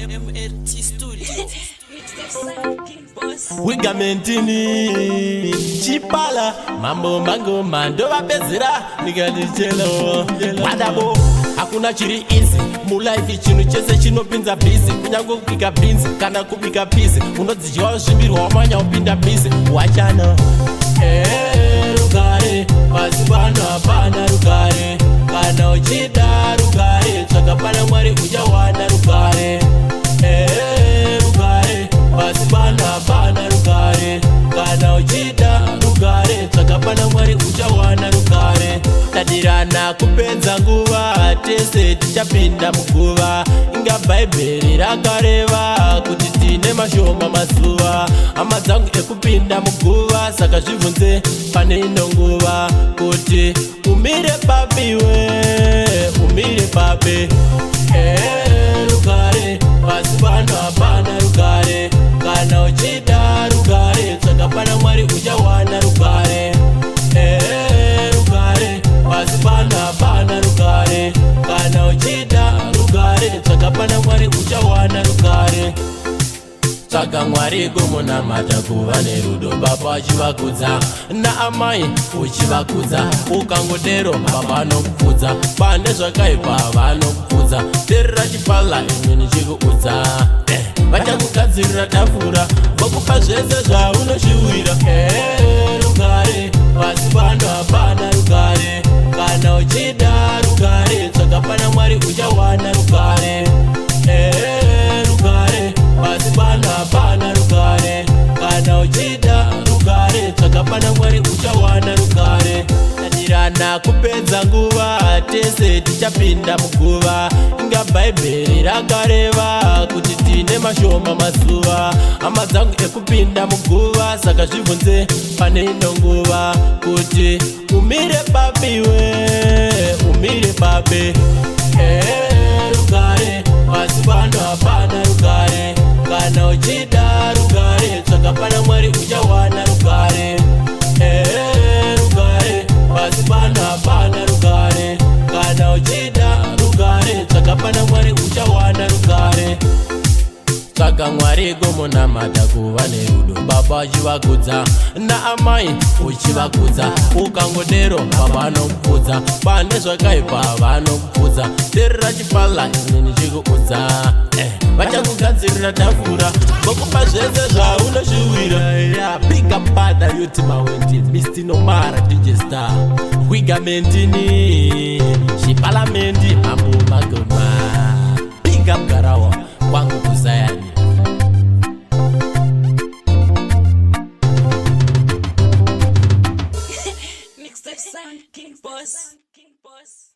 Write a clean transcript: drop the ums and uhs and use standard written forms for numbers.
MRT Studio. Wiga mentini Chipala Mambo mango mando wapezira Nikadichelo Wadabo Hakuna chiri easy Mulaifi chinu chese chino pinza busy Kunyango kupika beans Kana kupika peasy Unodzijiwa ushimbiri wamanya upinda busy Wachana Rugare Pasipano hapana rugare Kana uchida rugare Chakapana mwari ujawana rugare Rugare Pasipano hapana rugare Kana uchida rugare Chakapana mwari ujawana rugare Tadirana kupenza nguva Tese tichapinda muguva Inga baiberi rakareva Kuti tine mashoma mazuva Hama dzangu ekupinda muguva Saka zvibvunze pane ino nguva Kuti umire papiwe Umire pape Rugare Pasipano hapana rugare Kana uchida rugare Chakapana mwari ujawana rugare Rugare Pasipano hapana rugare Kana uchida rugare Chakapana mwari ujawana rugare Tsvaga mwari kumunamata kuva nerudo baba achivakudza naamai uchivakudza ukangodero baba anokupfudza pane zvakaipa vanokupfudza terera chipala imwe nichikuudza vachakugadzirira tafura vokupa zvese zvaunoshiwira rugare pasipano hapana rugare kana uchida rugare tsvakapana mwari uchawana rugare rugare pasipano hapana rugare kana uchida rugare tsvakapana mwari uchawana rugare tadirana kupedza nguva tese tichapinda muguva inga bhaibheri rakareva kuti tine mashoma mazuva hama dzangu ekupinda muguva saka zvibvunze pane ino nguva kuti umire papiwe umire pape rugare pasipano hapana rugare kana uchida rugare tsvakapana mwari uchawana rugare rugare pasipano hapana rugare kana uchida rugare tsvakapana mwari uchawana rugare tsvaga mwari kumunamata kuva nerudo baba achivakudza naamai uchivakudza ukangodero baba anokupfudza pane zvakaipa vanokupfudza terera chipala ine nichikuudza vachakugadzirira tafura vokupa zvese zvaunoshiwira piga pada yoti mawendi mistinomara DJ Star Wiga mentini Chipalamenti mambo magoma piga mgarawa kwangu kuzayani Next time, King Boss.